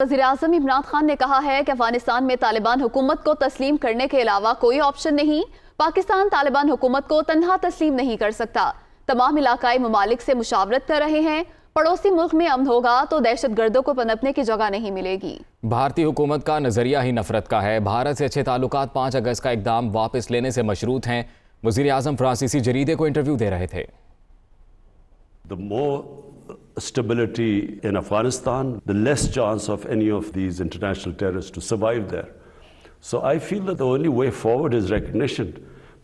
वज़ीर-ए-आज़म इमरान खान ने कहा है कि अफगानिस्तान में तालिबान हुकूमत को तस्लीम करने के अलावा कोई ऑप्शन नहीं। पाकिस्तान तालिबान हुकूमत को तन्हा तस्लीम नहीं कर सकता। तमाम इलाकाई ममालिक से मुशावरत कर रहे हैं। पड़ोसी मुल्क में अमन होगा तो दहशत गर्दों को पनपने की जगह नहीं मिलेगी। भारतीय हुकूमत का नजरिया ही नफरत का है। भारत से अच्छे ताल्लुकात 5 अगस्त का इकदाम वापस लेने से मशरूत हैं। वज़ीर-ए-आज़म फ्रांसीसी जरीदे को इंटरव्यू दे रहे थे। The more stability in Afghanistan, the less chance of any of these international terrorists to survive there. So I feel that the only way forward is recognition.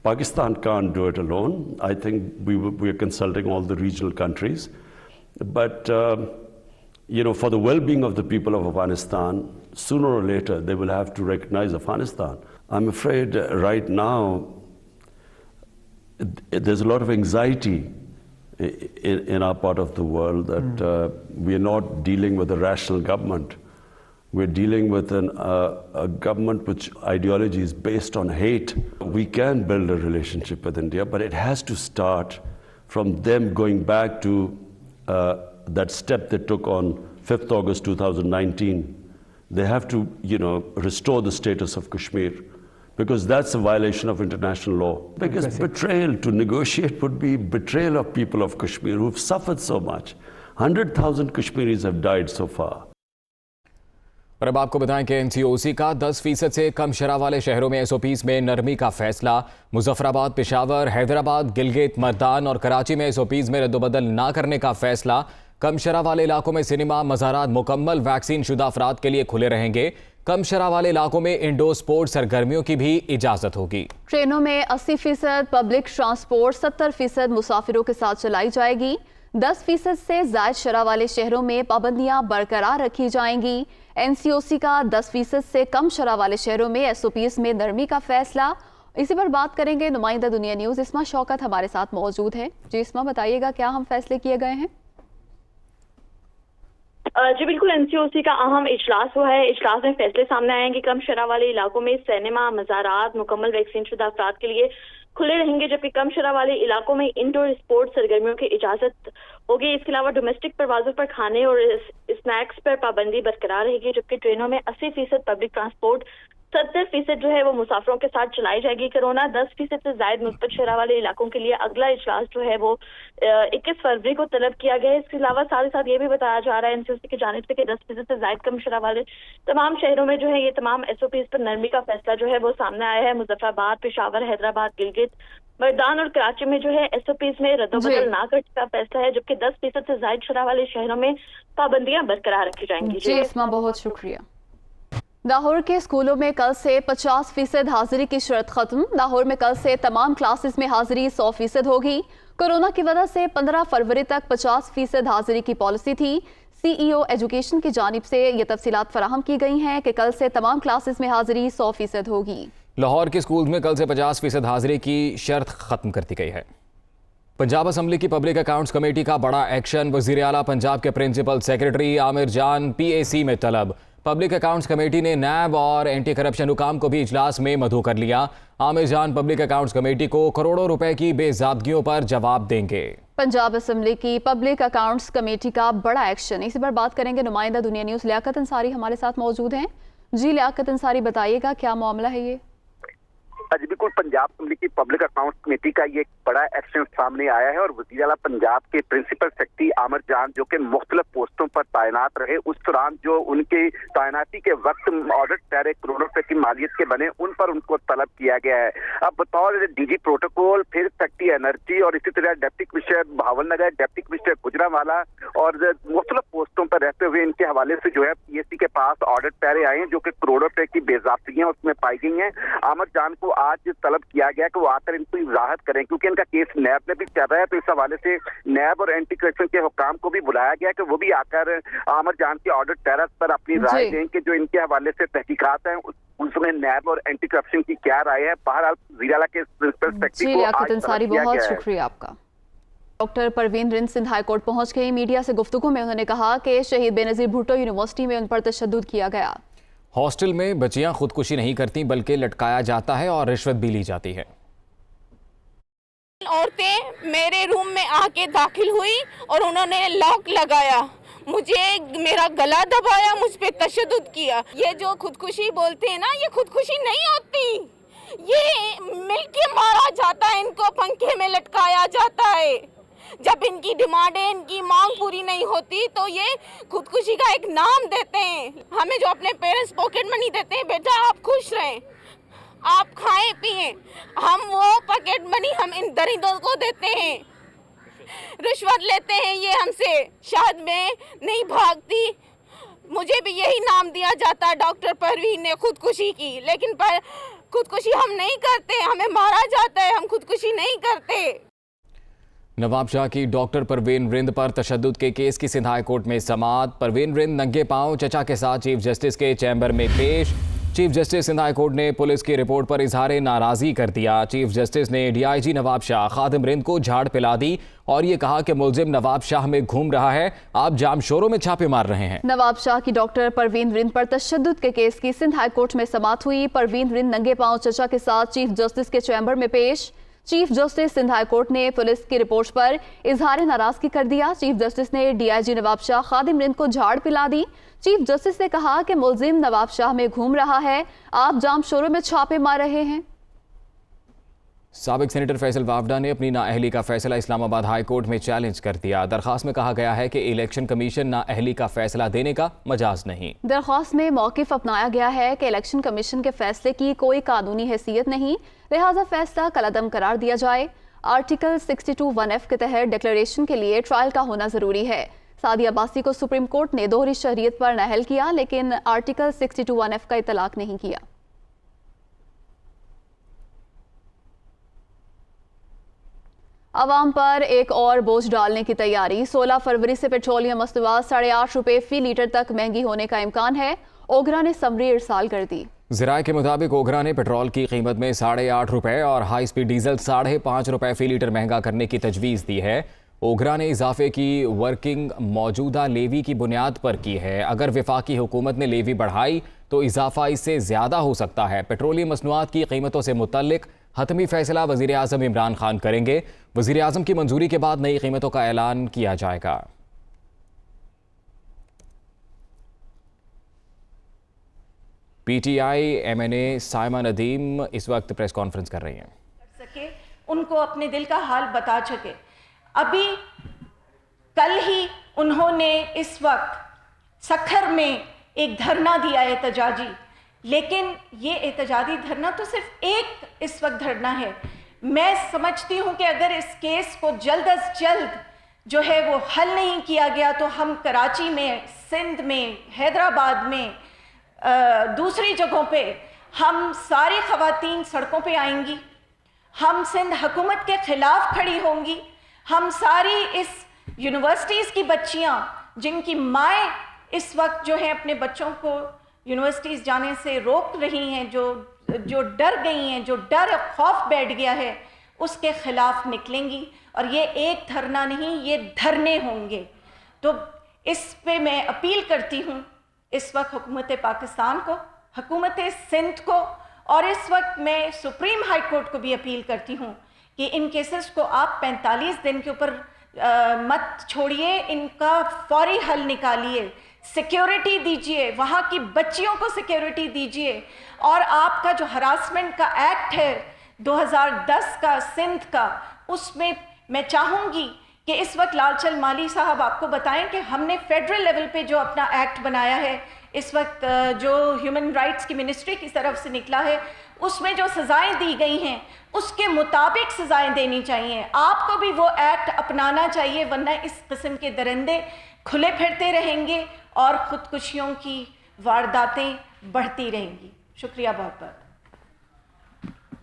Pakistan can't do it alone. I think we are consulting all the regional countries. But, for the well-being of the people of Afghanistan, sooner or later they will have to recognize Afghanistan. I'm afraid right now there's a lot of anxiety in our part of the world that we are not dealing with a rational government. We're dealing with a government which ideology is based on hate. We can build a relationship with India, but it has to start from them going back to that step they took on 5th August 2019. They have to, restore the status of Kashmir, because that's a violation of international law. Because betrayal to negotiate would be betrayal of people of Kashmir who've suffered so much. 100,000 Kashmiris have died so far. और अब आपको बताएं कि NCOC का 10% से कम शरह वाले शहरों में SOPs में नरमी का फैसला। मुजफ्फराबाद, पेशावर, हैदराबाद, गिलगित, मर्दान और कराची में SOPs में रद्दोबदल ना करने का फैसला। कम शरह वाले इलाकों में सिनेमा, मज़ारात मुकम्मल वैक्सीन शुदा अफराद के लिए खुले रहेंगे। कम शरह वाले इलाकों में इंडोर स्पोर्ट्स सरगर्मियों की भी इजाजत होगी। ट्रेनों में 80% पब्लिक ट्रांसपोर्ट 70% मुसाफिरों के साथ चलाई जाएगी। 10% से ज़ायद शरह वाले शहरों में पाबंदियां बरकरार रखी जाएंगी। NCOC का 10% से कम शरह वाले शहरों में SOPs में नरमी का फैसला। इसी पर बात करेंगे नुमाइंदा दुनिया न्यूज़ इस्मा शौकत हमारे साथ मौजूद है। जी इस्मा, बताइएगा क्या हम फैसले किए गए हैं? जी बिल्कुल, NCOC का अहम इजलास हुआ है। इजलास में फैसले सामने आए हैं कि कम शरह वाले इलाकों में सिनेमा, मज़ारात मुकम्मल वैक्सीन शुदा अफराद के लिए खुले रहेंगे, जबकि कम शरह वाले इलाकों में इंडोर स्पोर्ट्स सरगर्मियों की इजाजत होगी। इसके अलावा डोमेस्टिक परवाज़ों पर खाने और स्नैक्स पर पाबंदी बरकरार रहेगी, जबकि ट्रेनों में 80% पब्लिक ट्रांसपोर्ट 70% जो है वो मुसाफिरों के साथ चलाई जाएगी। कोरोना 10% से ज़ायद मुस्बत शरह वाले इलाकों के लिए अगला इजलास जो है वो 21 फरवरी को तलब किया गया है। इसके अलावा साथ ही साथ ये भी बताया जा रहा है NCOC की जानिब से कि 10% से ज़ायद कम शरह वाले तमाम शहरों में जो है ये तमाम SOPs पर नरमी का फैसला जो है वो सामने आया है। मुजफ्फराबाद, पेशावर, हैदराबाद, गिलगित, मर्दान और कराची में जो है SOPs में रद्दोबदल ना करने का फैसला है, जबकि 10% से ज़ायद शरह वाले शहरों में पाबंदियां बरकरार रखी जाएंगी। जी इस्मा, बहुत शुक्रिया। लाहौर के स्कूलों में कल से 50% हाजिरी की शर्त खत्म। लाहौर में कल से तमाम क्लासेस में हाजिरी 100% होगी। कोरोना की वजह से 15 फरवरी तक 50% हाजिरी की पॉलिसी थी। CEO एजुकेशन की जानिब से ये तफसीलात फराहम की गई हैं कि कल से तमाम क्लासेस में हाजिरी 100% होगी। लाहौर के स्कूल में कल से 50% हाजिरी की शर्त खत्म कर दी गई है। पंजाब असम्बली की पब्लिक अकाउंट्स कमेटी का बड़ा एक्शन। वज़ीर आला पंजाब के प्रिंसिपल सेक्रेटरी आमिर जान PAC में तलब। पब्लिक अकाउंट्स कमेटी ने NAB और एंटी करप्शन हुकाम को भी इजलास में मदऊ कर लिया। आमिर जान पब्लिक अकाउंट्स कमेटी को करोड़ों रुपए की बेज़ादगियों पर जवाब देंगे। पंजाब असम्बली की पब्लिक अकाउंट्स कमेटी का बड़ा एक्शन, इसी पर बात करेंगे। नुमाइंदा दुनिया न्यूज़ लियाकत अंसारी हमारे साथ मौजूद हैं। जी लियाकत अंसारी, बताइएगा क्या मामला है ये? जी बिल्कुल, पंजाब असम्बली की पब्लिक अकाउंट्स कमेटी का ये बड़ा एक्शन सामने आया है और वज़ीर आला पंजाब के प्रिंसिपल सेक्रेटरी आमिर जान जो कि मुख्तलिफ पोस्टों पर तैनात रहे, उस दौरान जो उनकी तैनाती के वक्त ऑडिट दायरे करोड़ों रुपए की मालियत के बने, उन पर उनको तलब किया गया है। अब बतौर DG प्रोटोकॉल, फिर सेक्रेटरी एनर्जी और इसी तरह deputy commissioner Bahawalnagar, deputy commissioner Gujranwala और मुख्तलिफ पोस्टों पर रहते हुए इनके हवाले से जो है PAC के पास ऑडिट दायरे आए हैं जो कि करोड़ों रुपए की बेज़ाब्तियां उसमें पाई गई हैं। आमिर जान को आज तलब किया गया कि वो आकर इनको वजाहत करें, क्योंकि इनका केस NAB में भी चल रहा है, तो इस हवाले से NAB और एंटी करप्शन के हुकाम को भी बुलाया गया कि वो भी आकर आमिर जान के ऑडिट दायरे पर अपनी राय दें कि जो इनके हवाले से तहकीकात हैं उसमें NAB और एंटी करप्शन की क्या राय है। बहरहाल वज़ीर आला के प्रिंसिपल सेक्रेटरी को आज तलब किया बहुत गया है। शुक्रिया आपका। डॉक्टर परवीन रिंद सिंध हाईकोर्ट पहुंच गई। मीडिया से गुफ्तगू में उन्होंने कहा कि शहीद बेनज़ीर भुट्टो यूनिवर्सिटी में उन पर तशद्दुद किया गया। हॉस्टल में बच्चियां खुदकुशी नहीं करती बल्कि लटकाया जाता है और रिश्वत भी ली जाती है। औरतें मेरे रूम में आके दाखिल हुई और उन्होंने लॉक लगाया। مجھے میرا گلا دبایا, مجھ پہ تشدد کیا. یہ جو خودکشی بولتے ہیں نا, یہ خودکشی نہیں ہوتی, یہ مل کے مارا جاتا ہے, ان کو پنکھے میں لٹکایا جاتا ہے. جب ان کی ڈیمانڈیں, ان کی مانگ پوری نہیں ہوتی تو یہ خودکشی کا ایک نام دیتے ہیں. ہمیں جو اپنے پیرنٹس پاکٹ منی دیتے ہیں, بیٹا آپ خوش رہیں, آپ کھائیں پئیں, ہم وہ پاکٹ منی ہم ان درندوں کو دیتے ہیں. رشوت لیتے ہیں یہ ہم سے, شاید میں نہیں بھاگتی, مجھے بھی یہی نام دیا جاتا ہے ڈاکٹر پروین نے خودکشی کی, لیکن خودکشی ہم نہیں کرتے, ہمیں مارا جاتا ہے, ہم خودکشی نہیں کرتے. نواب شاہ کی ڈاکٹر پروین رند پر تشدد کے کیس کی سندھ ہائی کورٹ میں سماعت. پروین رند ننگے پاؤں چچا کے ساتھ چیف جسٹس کے چیمبر میں پیش. Chief justice Sindh high court نے پولیس کی رپورٹ پر اظہار ناراضی کر دیا. چیف جسٹس نے ڈی آئی جی نواب شاہ خادم رند کو جھاڑ پلا دی اور یہ کہا کہ ملزم نواب شاہ میں گھوم رہا ہے, آپ جام شوروں میں چھاپے مار رہے ہیں. نواب شاہ کی ڈاکٹر پروین رند پر تشدد کے کیس کی سندھ ہائی کورٹ میں سماعت ہوئی. پروین رند ننگے پاؤں چچا کے ساتھ چیف جسٹس کے چیمبر میں پیش. Chief justice Sindh high court نے پولیس کی رپورٹ پر اظہار ناراضگی کر دیا. چیف جسٹس نے ڈی آئی جی نواب شاہ خادم رند کو جھاڑ پلا دی. چیف جسٹس نے کہا کہ ملزم نواب شاہ میں گھوم رہا ہے, آپ جام شوروں میں چھاپے مار رہے ہیں. سابق سینیٹر فیصل وافڈا نے اپنی نااہلی کا فیصلہ اسلام آباد ہائی کورٹ میں چیلنج کر دیا. درخواست میں کہا گیا ہے کہ الیکشن کمیشن نااہلی کا فیصلہ دینے کا مجاز نہیں. درخواست میں موقف اپنایا گیا ہے کہ الیکشن کمیشن کے فیصلے کی کوئی قانونی حیثیت نہیں, لہٰذا فیصلہ کالعدم قرار دیا جائے. آرٹیکل 62(1)(f) کے تحت ڈکلیریشن کے لیے ٹرائل کا ہونا ضروری ہے. سعدیہ عباسی کو سپریم کورٹ نے دوہری شہریت پر نااہل کیا, لیکن آرٹیکل 62(1)(f) کا اطلاق نہیں کیا. عوام پر ایک اور بوجھ ڈالنے کی تیاری. 16 فروری سے پیٹرولیم مصنوعات 8.5 روپے فی لیٹر تک مہنگی ہونے کا امکان ہے. اوگرا نے سمری ارسال کر دی. ذرائع کے مطابق اوگرا نے پیٹرول کی قیمت میں 8.5 روپے اور ہائی سپیڈ ڈیزل 5.5 روپے فی لیٹر مہنگا کرنے کی تجویز دی ہے. اوگرا نے اضافے کی ورکنگ موجودہ لیوی کی بنیاد پر کی ہے. اگر وفاقی حکومت نے لیوی بڑھائی تو اضافہ اس سے زیادہ ہو سکتا ہے. پیٹرولیم مصنوعات کی قیمتوں سے متعلق حتمی فیصلہ وزیر اعظم عمران خان کریں گے. وزیر اعظم کی منظوری کے بعد نئی قیمتوں کا اعلان کیا جائے گا. P T I M N A Saima Nadeem اس وقت پریس کانفرنس کر رہی ہیں. ان کو اپنے دل کا حال بتا سکے. ابھی کل ہی انہوں نے اس وقت سکھر میں ایک دھرنا دیا احتجاجی, لیکن یہ احتجاجی دھرنا تو صرف ایک اس وقت دھرنا ہے. میں سمجھتی ہوں کہ اگر اس کیس کو جلد از جلد جو ہے وہ حل نہیں کیا گیا تو ہم کراچی میں, سندھ میں, حیدرآباد میں, دوسری جگہوں پہ ہم ساری خواتین سڑکوں پہ آئیں گی, ہم سندھ حکومت کے خلاف کھڑی ہوں گی. ہم ساری اس یونیورسٹیز کی بچیاں جن کی مائیں اس وقت جو ہیں اپنے بچوں کو یونیورسٹیز جانے سے روک رہی ہیں, جو ڈر گئی ہیں, جو ڈر خوف بیٹھ گیا ہے, اس کے خلاف نکلیں گی. اور یہ ایک دھرنا نہیں, یہ دھرنے ہوں گے. تو اس پہ میں اپیل کرتی ہوں اس وقت حکومت پاکستان کو, حکومت سندھ کو, اور اس وقت میں سپریم ہائی کورٹ کو بھی اپیل کرتی ہوں کہ ان کیسز کو آپ 45 دن کے اوپر مت چھوڑیے, ان کا فوری حل نکالیے, سیکیورٹی دیجیے, وہاں کی بچیوں کو سیکیورٹی دیجیے. اور آپ کا جو ہراسمنٹ کا ایکٹ ہے 2010 کا سندھ کا, اس میں چاہوں گی کہ اس وقت لال چل مالی صاحب آپ کو بتائیں کہ ہم نے فیڈرل لیول پہ جو اپنا ایکٹ بنایا ہے, اس وقت جو ہیومن رائٹس کی منسٹری کی طرف سے نکلا ہے, اس میں جو سزائیں دی گئی ہیں اس کے مطابق سزائیں دینی چاہیے. آپ کو بھی وہ ایکٹ اپنانا چاہیے, ورنہ اس قسم کے درندے کھلے پھرتے رہیں گے اور خودکشیوں کی وارداتیں بڑھتی رہیں گی. شکریہ بہت بہت.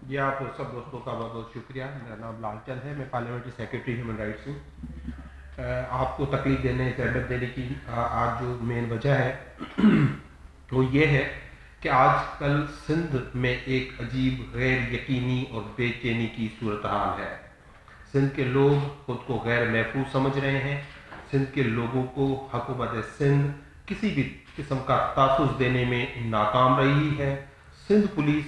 جی آپ سب دوستوں کا بہت بہت شکریہ. میرا نام لال چند ہے, میں پارلیمنٹری سیکریٹری ہیومن رائٹس ہوں. آپ کو تکلیف دینے, تربیت دینے کی آج جو مین وجہ ہے وہ یہ ہے کہ آج کل سندھ میں ایک عجیب غیر یقینی اور بے چینی کی صورتحال ہے. سندھ کے لوگ خود کو غیر محفوظ سمجھ رہے ہیں. سندھ کے لوگوں کو حکومت سندھ کسی بھی قسم کا تحفظ دینے میں ناکام رہی ہے. سندھ پولیس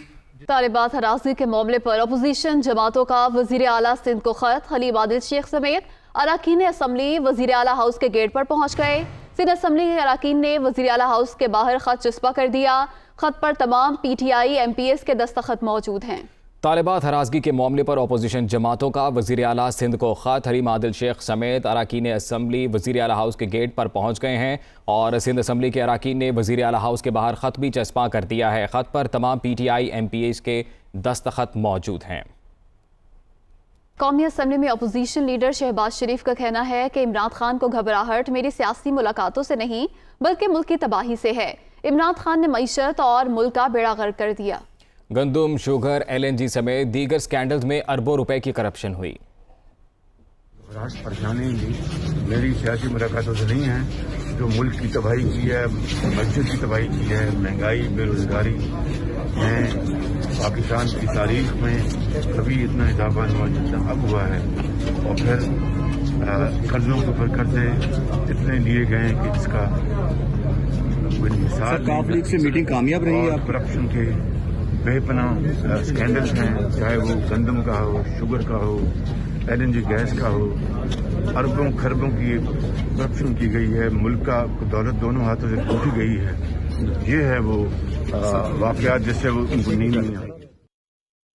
طالبات ہراسانی کے معاملے پر اپوزیشن جماعتوں کا وزیر اعلیٰ سندھ کو خط. حلیم عادل شیخ سمیت اراکین اسمبلی وزیر اعلیٰ ہاؤس کے گیٹ پر پہنچ گئے. सिंध असम्बली के अरकान ने वज़ीर आला हाउस के बाहर खत चस्पा कर दिया। खत पर तमाम PTI MPs के दस्तखत मौजूद हैं। तालिबात हरासगी के मामले पर अपोजिशन जमातों का वज़ीर आला सिंध को खत। हरीम आदिल शेख समेत अरकान असम्बली वज़ीर आला हाउस के गेट पर पहुँच गए हैं और सिंध असम्बली के अरकान ने वज़ीर आला हाउस के बाहर खत भी चस्पा कर दिया है। खत पर तमाम PTI MPs के दस्तखत मौजूद हैं। कौमी असम्बली में अपोजिशन लीडर शहबाज शरीफ का कहना है कि इमरान खान को घबराहट मेरी सियासी मुलाकातों से नहीं बल्कि मुल्क की तबाही से है। इमरान खान ने मईशत और मुल्क का बेड़ा गर्क कर दिया। गंदम, शुगर, LNG समेत दीगर स्कैंडल्स में अरबों रुपए की करप्शन हुई। परेशानी मेरी सियासी मुलाकातों से नहीं है, जो मुल्क की तबाही की है, मस्जिद की तबाही की है, महंगाई, बेरोजगारी में पाकिस्तान की तारीख में कभी इतना इजाफा जितना अब हुआ है, और फिर कर्जों के ऊपर कर्जे इतने लिए गए हैं कि इसका कोई मिसाल नहीं। से मीटिंग कामयाब रही है। करप्शन के बेपनाह स्कैंडल्स हैं, चाहे वो गंदम का हो, शुगर का हो, LNG गैस का हो, अरबों खरबों की करप्शन की गई है, मुल्क का दौलत दोनों हाथों से लूटी गई है। ये है वो वाकयात जिससे वो उनको नींद नहीं आई।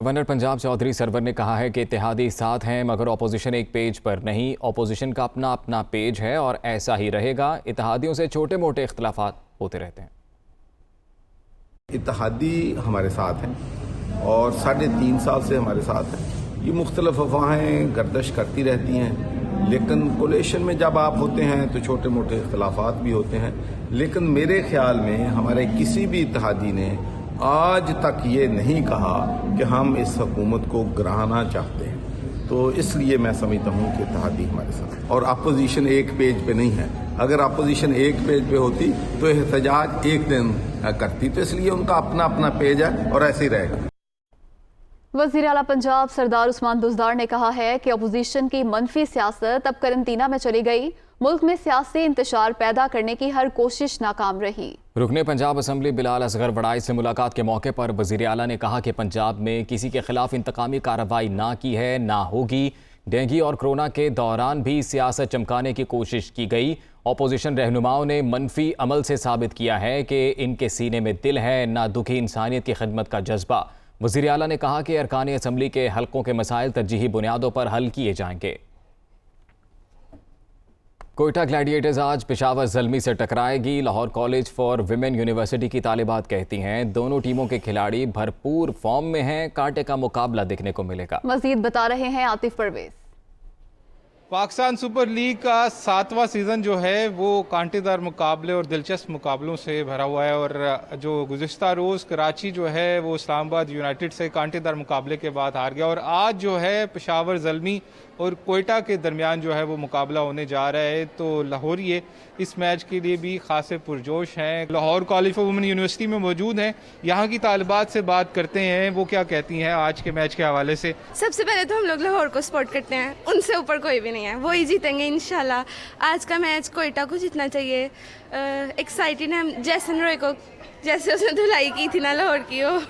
गवर्नर पंजाब चौधरी सरवर ने कहा है कि इत्तेहादी साथ हैं मगर अपोजिशन एक पेज पर नहीं। अपोजिशन का अपना अपना पेज है और ऐसा ही रहेगा। इत्तेहादियों से छोटे मोटे इख्तलाफात होते रहते हैं। इत्तेहादी हमारे साथ हैं और 3.5 साल से हमारे साथ हैं। ये मुख्तलिफ अफवाहें गर्दिश करती रहती हैं, लेकिन कोलेशन में जब आप होते हैं तो छोटे मोटे इख्तलाफात भी होते हैं। लेकिन मेरे ख्याल में हमारे किसी भी इत्तेहादी ने आज तक ये नहीं कहा कि हम इस हुकूमत को गिराना चाहते हैं। तो इसलिए मैं समझता हूँ कि इत्तेहादी हमारे साथ और अपोजिशन एक पेज पे नहीं है। अगर अपोजिशन एक पेज पे होती तो एहतजाज एक दिन करती, तो इसलिए उनका अपना अपना पेज है और ऐसे ही रहेगा। वज़ीर आला पंजाब सरदार उस्मान बुज़दार ने कहा है कि अपोजिशन की मनफी सियासत अब करंटीना में चली गई। मुल्क में सियासी इंतशार पैदा करने की हर कोशिश नाकाम रही। रुकने पंजाब असम्बली बिलाल असगर वड़ाई से मुलाकात के मौके पर वज़ीर आला ने कहा कि पंजाब में किसी के खिलाफ इंतकामी कार्रवाई ना की है, ना होगी। डेंगू और कोरोना के दौरान भी सियासत चमकाने की कोशिश की गई। अपोजिशन रहनुमाओं ने मनफी अमल से साबित किया है कि इनके सीने में दिल है, ना दुखी इंसानियत की खिदमत का जज्बा। वज़ीर आला ने कहा कि अरकान असम्बली के हलकों के मसाइल तरजीही बुनियादों पर हल किए जाएंगे। कोयटा ग्लैडिएटर्स आज पेशावर ज़ल्मी से टकराएगी। Lahore college for women university की तालिबात कहती हैं दोनों टीमों के खिलाड़ी भरपूर फॉर्म में हैं, कांटे का मुकाबला देखने को मिलेगा। मजीद बता रहे हैं आतिफ परवेज। पाकिस्तान सुपर लीग का 7वां सीज़न जो है वो कांटेदार मुकाबले और दिलचस्प मुकाबलों से भरा हुआ है और जो गुज़िश्ता रोज़ कराची जो है वो इस्लामाबाद यूनाइटेड से कांटेदार मुकाबले के बाद हार गया और आज जो है पेशावर ज़ल्मी और कोयटा के दरमियान जो है वो मुकाबला होने जा रहा है। तो लाहौरिये इस मैच के लिए भी खासे पुरजोश हैं। Lahore college for women university में मौजूद हैं, यहाँ की तालिबात से बात करते हैं, वो क्या कहती हैं आज के मैच के हवाले से। सबसे पहले तो हम लोग लाहौर को सपोर्ट करते हैं, उनसे ऊपर कोई भी नहीं है, वो ही जीतेंगे इंशाल्लाह। आज का मैच कोयटा को जीतना चाहिए। एक्साइटेड है हम जैसन रॉय को, जैसे उसने धुलाई की थी ना लाहौर की, वो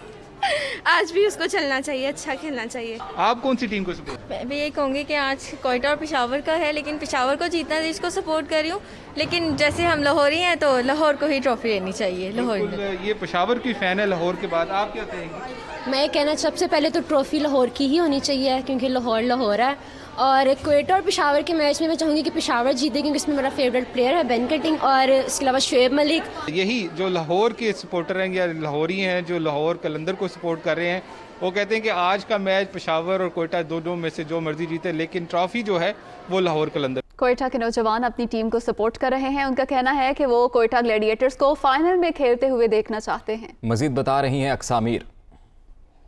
आज भी उसको चलना चाहिए, अच्छा खेलना चाहिए। आप कौन सी टीम को सपोर्ट? मैं भी ये कहूँगी कि आज कोयटा और पेशावर का है, लेकिन पेशावर को जीतना है इसको सपोर्ट कर रही हूँ। लेकिन जैसे हम लाहौरी हैं तो लाहौर को ही ट्रॉफी लेनी चाहिए। लाहौर ये पेशावर की फ़ैन है लाहौर के बाद, आप क्या कहेंगे? मैं कहना सबसे पहले तो ट्रॉफी लाहौर की ही होनी चाहिए क्योंकि लाहौर लाहौर है। और कोयटा और पेशावर के मैच में मैं चाहूँगी कि पेशावर जीते क्योंकि इसमें मेरा फेवरेट प्लेयर है बेन कटिंग और इसके अलावा शुएब मलिक। यही जो लाहौर के सपोर्टर हैं या लाहौरी हैं जो लाहौर कलंदर को सपोर्ट कर रहे हैं, वो कहते हैं कि आज का मैच पेशावर और कोयटा दोनों में से जो मर्जी जीते, लेकिन ट्रॉफी जो है वो लाहौर कलंदर। कोयटा के नौजवान अपनी टीम को सपोर्ट कर रहे हैं। उनका कहना है कि वो कोयटा ग्लैडिएटर्स को फाइनल में खेलते हुए देखना चाहते हैं। मजीद बता रही हैं अक्सामीर।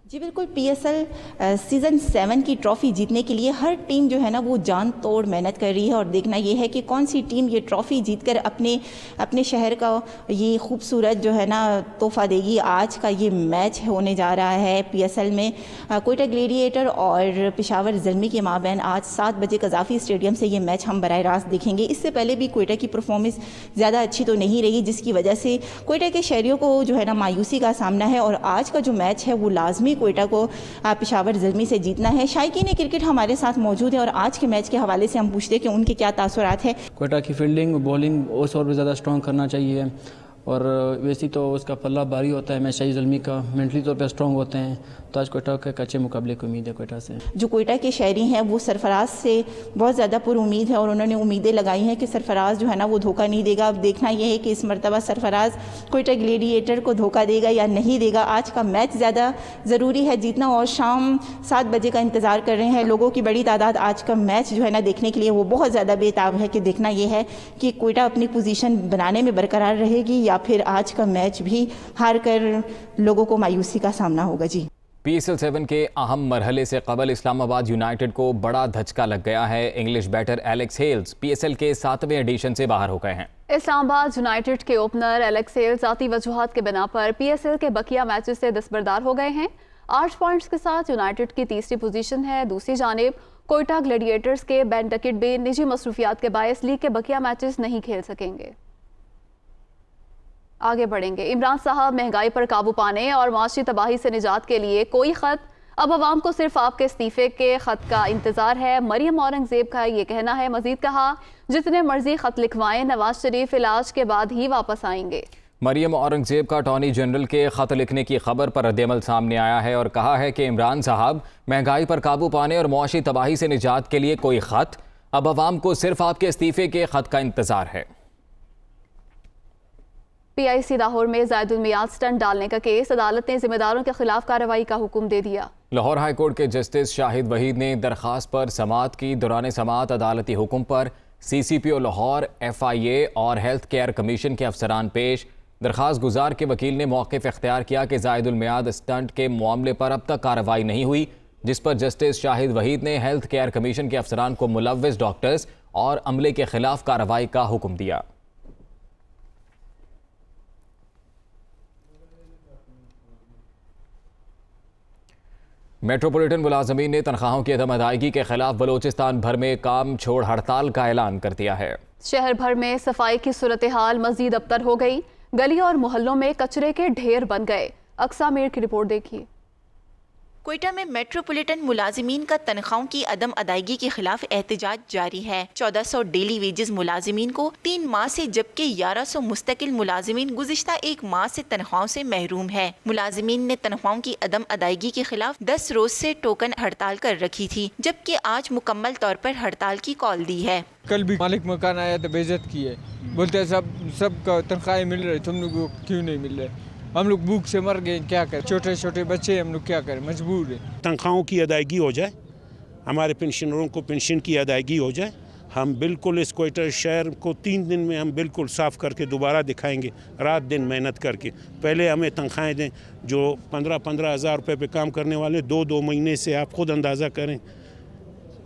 जी बिल्कुल, PSL सीज़न 7 की ट्रॉफ़ी जीतने के लिए हर टीम जो है ना वो जान तोड़ मेहनत कर रही है और देखना ये है कि कौन सी टीम ये ट्रॉफ़ी जीतकर अपने शहर का ये खूबसूरत जो है ना तोहफ़ा देगी। आज का ये मैच होने जा रहा है PSL में कोयटा ग्लैडिएटर और पेशावर ज़ल्मी के माबैन आज 7 बजे कज़ाफ़ी स्टेडियम से ये मैच हम बराह रास्त देखेंगे। इससे पहले भी कोयटा की परफॉर्मेंस ज़्यादा अच्छी तो नहीं रही, जिसकी वजह से कोयटा के शहरियों को जो है ना मायूसी का सामना है और आज का जो मैच है वो लाजमी कोयटा को पेशावर ज़ल्मी से जीतना है। शायकीन क्रिकेट हमारे साथ मौजूद है और आज के मैच के हवाले से हम पूछते हैं कि उनके क्या तासुरात है। कोयटा की फील्डिंग बॉलिंग और भी ज़्यादा स्ट्रॉन्ग करना चाहिए और वैसे तो उसका पल्ला भारी होता है मैच शाही ज़ल्मी का, मेंटली तौर पे स्ट्रॉन्ग होते हैं, तो आज कोयटा के अच्छे मुकाबले की उम्मीद है कोयटा से। जो कोयटा के शहरी हैं वो सरफराज से बहुत ज़्यादा पुरुमीद है और उन्होंने उम्मीदें लगाई हैं कि सरफराज जो है ना वो धोखा नहीं देगा। अब देखना ये है कि इस मरतबा सरफराज कोयटा ग्लेडिएटर को धोखा देगा या नहीं देगा। आज का मैच ज़्यादा ज़रूरी है जीतना और शाम 7 बजे का इंतज़ार कर रहे हैं लोगों की बड़ी तादाद आज का मैच जो है ना देखने के लिए, वो बहुत ज़्यादा बेताब है कि देखना ये है कि कोयटा अपनी पोजीशन बनाने में बरकरार रहेगी या फिर आज का मैच भी हार कर लोगों को मायूसी का सामना होगा। जी, PSL 7 के अहम मरहले से कबल इस्लामाबाद यूनाइटेड को बड़ा धचका लग गया है। English batter Alex Hales PSL के 7वें एडिशन से बाहर हो गए हैं। इस्लामाबाद यूनाइटेड के ओपनर एलेक्स हेल्स ज़ाती वजूहात के बिना पर PSL के बकिया मैचेस से दस्तबरदार हो गए हैं। 8 पॉइंट्स के साथ यूनाइटेड की तीसरी पोजीशन है। दूसरी जानिब कोयटा ग्लेडिएटर्स के बेन डकेट भी निजी मसरूफियात के बायस लीग के बकिया मैचेस नहीं खेल सकेंगे। आगे बढ़ेंगे। इमरान साहब महंगाई पर काबू पाने और माशी तबाही से निजात के लिए कोई खत, अब अवाम को सिर्फ आपके इस्तीफे के खत का इंतजार है, मरियम औरंगजेब का ये कहना है। मजीद कहा, जितने मर्जी खत लिखवाएं, नवाज शरीफ इलाज के बाद ही वापस आएंगे। मरियम औरंगजेब का अटॉर्नी जनरल के खत लिखने की खबर पर रद्दअमल सामने आया है और कहा है कि इमरान साहब महंगाई पर काबू पाने और मुआशी तबाही से निजात के लिए कोई खत, अब अवाम को सिर्फ आपके इस्तीफे के खत का इंतजार है। PIC लाहौर में जायदुल मियाद स्टंट डालने का केस, अदालत ने जिम्मेदारों के खिलाफ कार्रवाई का हुक्म दे दिया। लाहौर हाई कोर्ट के जस्टिस शाहिद वहीद ने दरखास्त पर समाअत की। दौरान समाअत अदालती हुक्म पर CCPO लाहौर, FIA और हेल्थ केयर कमीशन के अफसरान पेश। दरखास्त गुजार के वकील ने मौक़िफ़ इख्तियार किया कि जायदुल मियाद स्टंट के मामले पर अब तक कार्रवाई नहीं हुई, जिस पर जस्टिस शाहिद वहीद ने हेल्थ केयर कमीशन के अफसरान को मुलव्विस डॉक्टर्स और अमले के खिलाफ कार्रवाई का हुक्म दिया। मेट्रोपॉलिटन मुलाजमीन ने तनख्वाहों की अदम अदायगी के खिलाफ बलोचिस्तान भर में काम छोड़ हड़ताल का ऐलान कर दिया है। शहर भर में सफाई की सूरत हाल मजीद अबतर हो गई। गली और मोहल्लों में कचरे के ढेर बन गए। अक्सा मीर की रिपोर्ट देखिए। कोयटा में मेट्रोपॉलिटन मुलाजिमीन का तनख्वाहों की अदम अदायगी के खिलाफ एहतजाज जारी है। 1400 डेली वेजेस मुलाजिमीन को 3 माह से, जबकि 1100 मुस्तकिल मुलाजिमीन गुज़िश्ता 1 माह से तनख्वाहों से महरूम है। मुलाजिमीन ने तनख्वाहों की अदम अदायगी के खिलाफ 10 रोज से टोकन हड़ताल कर रखी थी, जबकि आज मुकम्मल तौर पर हड़ताल की कॉल दी है। कल भी मालिक मकान आया तो बेइज्जत की है, बोलते सब तनख्वाहें मिल रही, तुम लोग को क्यों नहीं मिल रहे? हम लोग भूख से मर गए, क्या करें? छोटे छोटे बच्चे, हम लोग क्या करें, मजबूर है। तनख्वाहों की अदायगी हो जाए, हमारे पेंशनरों को पेंशन की अदायगी हो जाए। हम बिल्कुल इस कोयटा शहर को 3 दिन में हम बिल्कुल साफ़ करके दोबारा दिखाएंगे, रात दिन मेहनत करके। पहले हमें तनख्वाहें दें, जो 15-15 हज़ार रुपये पे काम करने वाले 2-2 महीने से आप खुद अंदाज़ा करें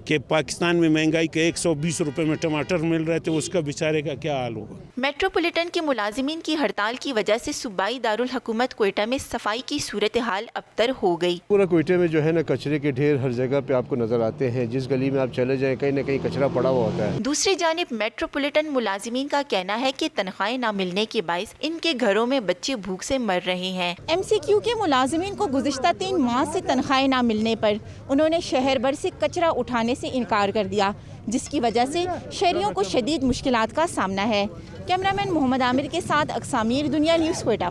कि पाकिस्तान में महंगाई के 120 रुपए में टमाटर मिल रहे थे, उसका बेचारे का क्या हाल होगा। मेट्रोपॉलिटन के मुलाजिमीन की हड़ताल की वजह से सूबाई दारुल हुकूमत कोयटा में सफाई की सूरत हाल अबतर हो गई। पूरा कोयटा में जो है ना कचरे के ढेर हर जगह पे आपको नजर आते हैं। जिस गली में आप चले जाएं कहीं ना कहीं कचरा पड़ा हुआ होता है। दूसरी जानिब मेट्रोपॉलिटन मुलाजिमीन का कहना है कि तनख्वाहें न मिलने के बायस इनके घरों में बच्चे भूख से मर रहे हैं। MCQ के मुलाजिमीन को गुज़िश्ता 3 माह से तनख्वाहें न मिलने पर उन्होंने शहर भर से कचरा उठाने से इनकार कर दिया, जिसकी वजह से शहरियों को शदीद मुश्किलात का सामना है। कैमरामैन मोहम्मद आमिर के साथ अक्सा मीर, दुनिया न्यूज़, कोयटा।